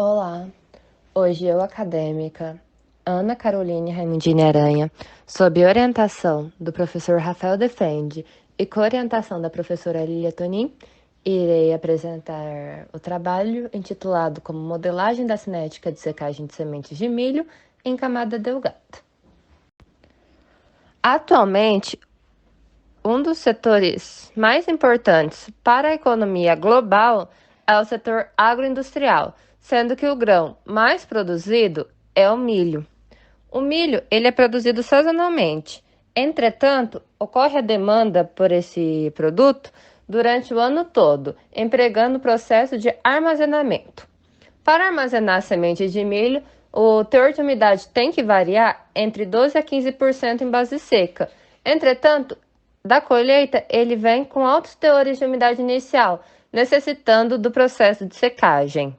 Olá, hoje eu, acadêmica Ana Caroline Raimundini Aranha, sob orientação do professor Rafael Defende e co-orientação da professora Lilia Tonin, irei apresentar o trabalho intitulado como Modelagem da cinética de secagem de sementes de milho em camada delgada. Atualmente, um dos setores mais importantes para a economia global é o setor agroindustrial, sendo que o grão mais produzido é o milho. O milho ele é produzido sazonalmente. Entretanto, ocorre a demanda por esse produto durante o ano todo, empregando o processo de armazenamento. Para armazenar sementes de milho, o teor de umidade tem que variar entre 12 a 15% em base seca. Entretanto, da colheita, ele vem com altos teores de umidade inicial, necessitando do processo de secagem.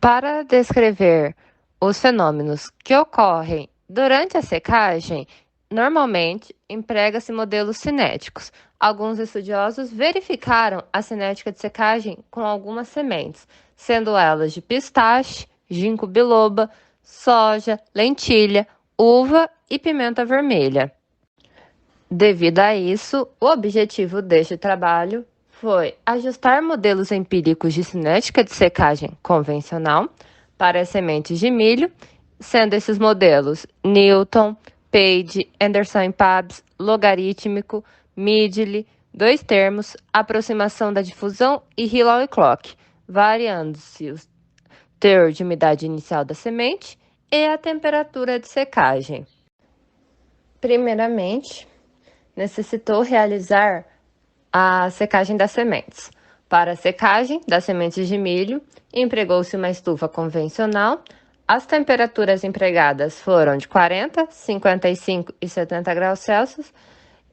Para descrever os fenômenos que ocorrem durante a secagem, normalmente emprega-se modelos cinéticos. Alguns estudiosos verificaram a cinética de secagem com algumas sementes, sendo elas de pistache, ginkgo biloba, soja, lentilha, uva e pimenta vermelha. Devido a isso, o objetivo deste trabalho foi ajustar modelos empíricos de cinética de secagem convencional para as sementes de milho, sendo esses modelos Newton, Page, Anderson e Pabst, logarítmico, Midley, dois termos, aproximação da difusão e Hilal e Clock, variando-se o teor de umidade inicial da semente e a temperatura de secagem. Primeiramente, necessitou realizar a secagem das sementes. Para a secagem das sementes de milho, empregou-se uma estufa convencional. As temperaturas empregadas foram de 40, 55 e 70 graus Celsius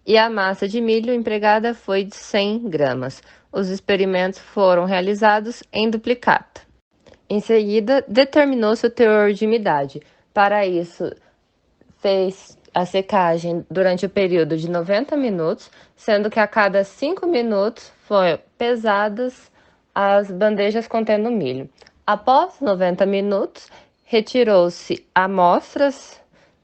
e a massa de milho empregada foi de 100 gramas. Os experimentos foram realizados em duplicata. Em seguida, determinou-se o teor de umidade. Para isso, fez a secagem durante o período de 90 minutos, sendo que a cada 5 minutos foram pesadas as bandejas contendo milho. Após 90 minutos, retirou-se amostras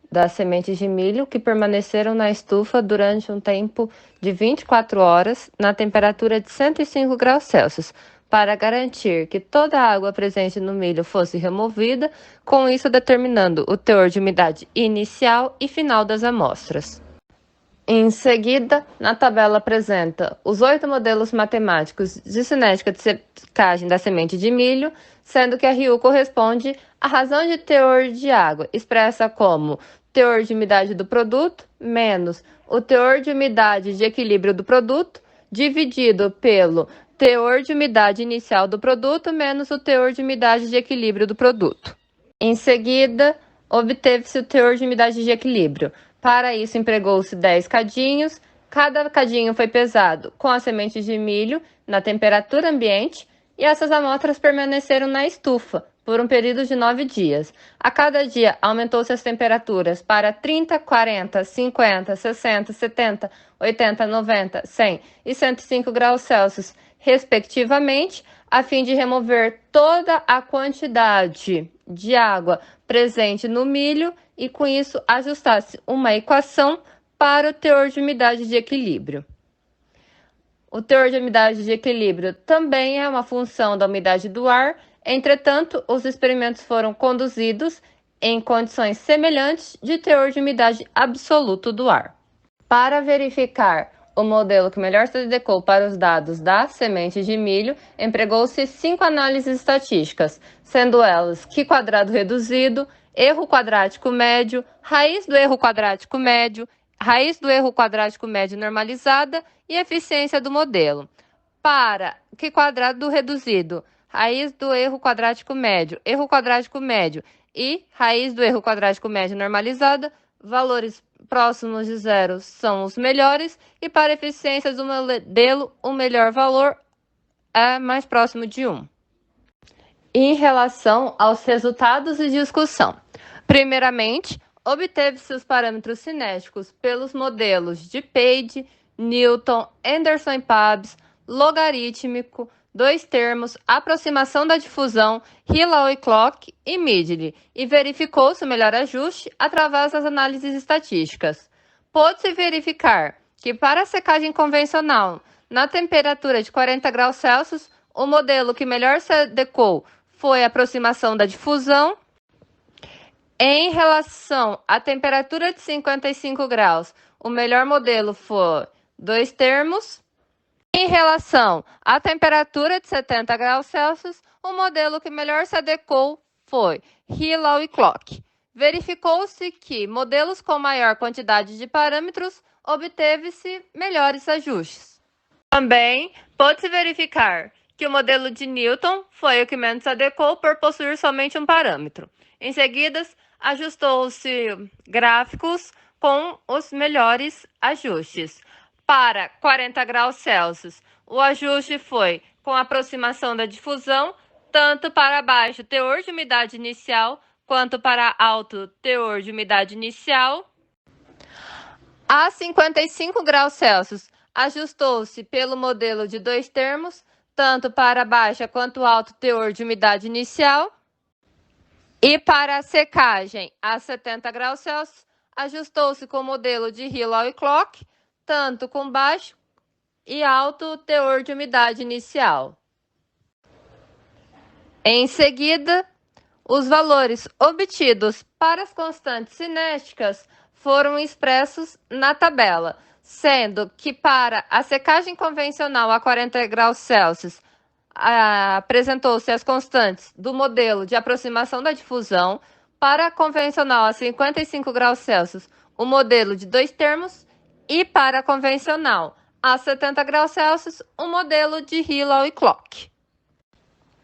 das sementes de milho que permaneceram na estufa durante um tempo de 24 horas na temperatura de 105 graus Celsius, para garantir que toda a água presente no milho fosse removida, com isso determinando o teor de umidade inicial e final das amostras. Em seguida, na tabela apresenta os 8 modelos matemáticos de cinética de secagem da semente de milho, sendo que a RU corresponde à razão de teor de água, expressa como teor de umidade do produto menos o teor de umidade de equilíbrio do produto, dividido pelo teor de umidade inicial do produto menos o teor de umidade de equilíbrio do produto. Em seguida, obteve-se o teor de umidade de equilíbrio. Para isso, empregou-se 10 cadinhos. Cada cadinho foi pesado com as sementes de milho na temperatura ambiente e essas amostras permaneceram na estufa por um período de 9 dias. A cada dia, aumentou-se as temperaturas para 30, 40, 50, 60, 70, 80, 90, 100 e 105 graus Celsius, respectivamente, a fim de remover toda a quantidade de água presente no milho e, com isso, ajustar-se uma equação para o teor de umidade de equilíbrio. O teor de umidade de equilíbrio também é uma função da umidade do ar, entretanto, os experimentos foram conduzidos em condições semelhantes de teor de umidade absoluto do ar. Para verificar o modelo que melhor se adequou para os dados da semente de milho, empregou-se 5 análises estatísticas, sendo elas Q quadrado reduzido, erro quadrático médio, raiz do erro quadrático médio, raiz do erro quadrático médio normalizada e eficiência do modelo. Para Q quadrado reduzido, raiz do erro quadrático médio e raiz do erro quadrático médio normalizada, valores próximos de zero são os melhores, e para eficiência do modelo, o melhor valor é mais próximo de 1. Em relação aos resultados e discussão, primeiramente, obteve-se os parâmetros cinéticos pelos modelos de Page, Newton, Anderson e Pabst, logarítmico, dois termos, aproximação da difusão, Hillow-Clock e Midley, e verificou-se o melhor ajuste através das análises estatísticas. Pôde-se verificar que para a secagem convencional, na temperatura de 40 graus Celsius, o modelo que melhor se adequou foi a aproximação da difusão. Em relação à temperatura de 55 graus, o melhor modelo foi dois termos. Em relação à temperatura de 70 graus Celsius, o modelo que melhor se adequou foi Hillow-Clock. Verificou-se que modelos com maior quantidade de parâmetros obteve-se melhores ajustes. Também pode-se verificar que o modelo de Newton foi o que menos se adequou por possuir somente um parâmetro. Em seguida, ajustou-se gráficos com os melhores ajustes. Para 40 graus Celsius, o ajuste foi com aproximação da difusão, tanto para baixo teor de umidade inicial, quanto para alto teor de umidade inicial. A 55 graus Celsius, ajustou-se pelo modelo de dois termos, tanto para baixa quanto alto teor de umidade inicial. E para a secagem a 70 graus Celsius, ajustou-se com o modelo de Hillow-Clock, tanto com baixo e alto teor de umidade inicial. Em seguida, os valores obtidos para as constantes cinéticas foram expressos na tabela, sendo que para a secagem convencional a 40 graus Celsius, apresentou-se as constantes do modelo de aproximação da difusão, para a convencional a 55 graus Celsius, o modelo de dois termos, e para a convencional a 70 graus Celsius, o modelo de Hillow-Clock.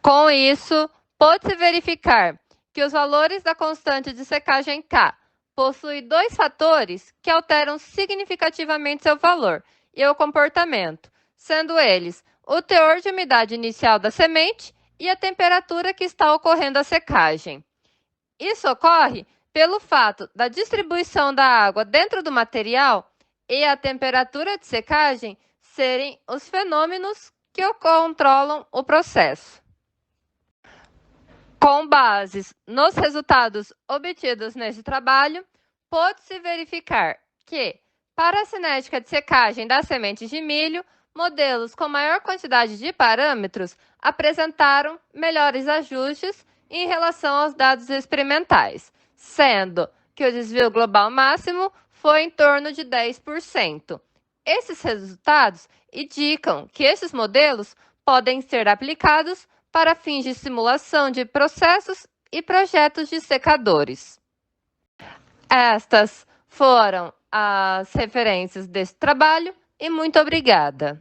Com isso, pode-se verificar que os valores da constante de secagem K possuem dois fatores que alteram significativamente seu valor e o comportamento, sendo eles o teor de umidade inicial da semente e a temperatura que está ocorrendo a secagem. Isso ocorre pelo fato da distribuição da água dentro do material e a temperatura de secagem serem os fenômenos que controlam o processo. Com bases nos resultados obtidos nesse trabalho, pôde-se verificar que, para a cinética de secagem das sementes de milho, modelos com maior quantidade de parâmetros apresentaram melhores ajustes em relação aos dados experimentais, sendo que o desvio global máximo foi em torno de 10%. Esses resultados indicam que esses modelos podem ser aplicados para fins de simulação de processos e projetos de secadores. Estas foram as referências desse trabalho e muito obrigada.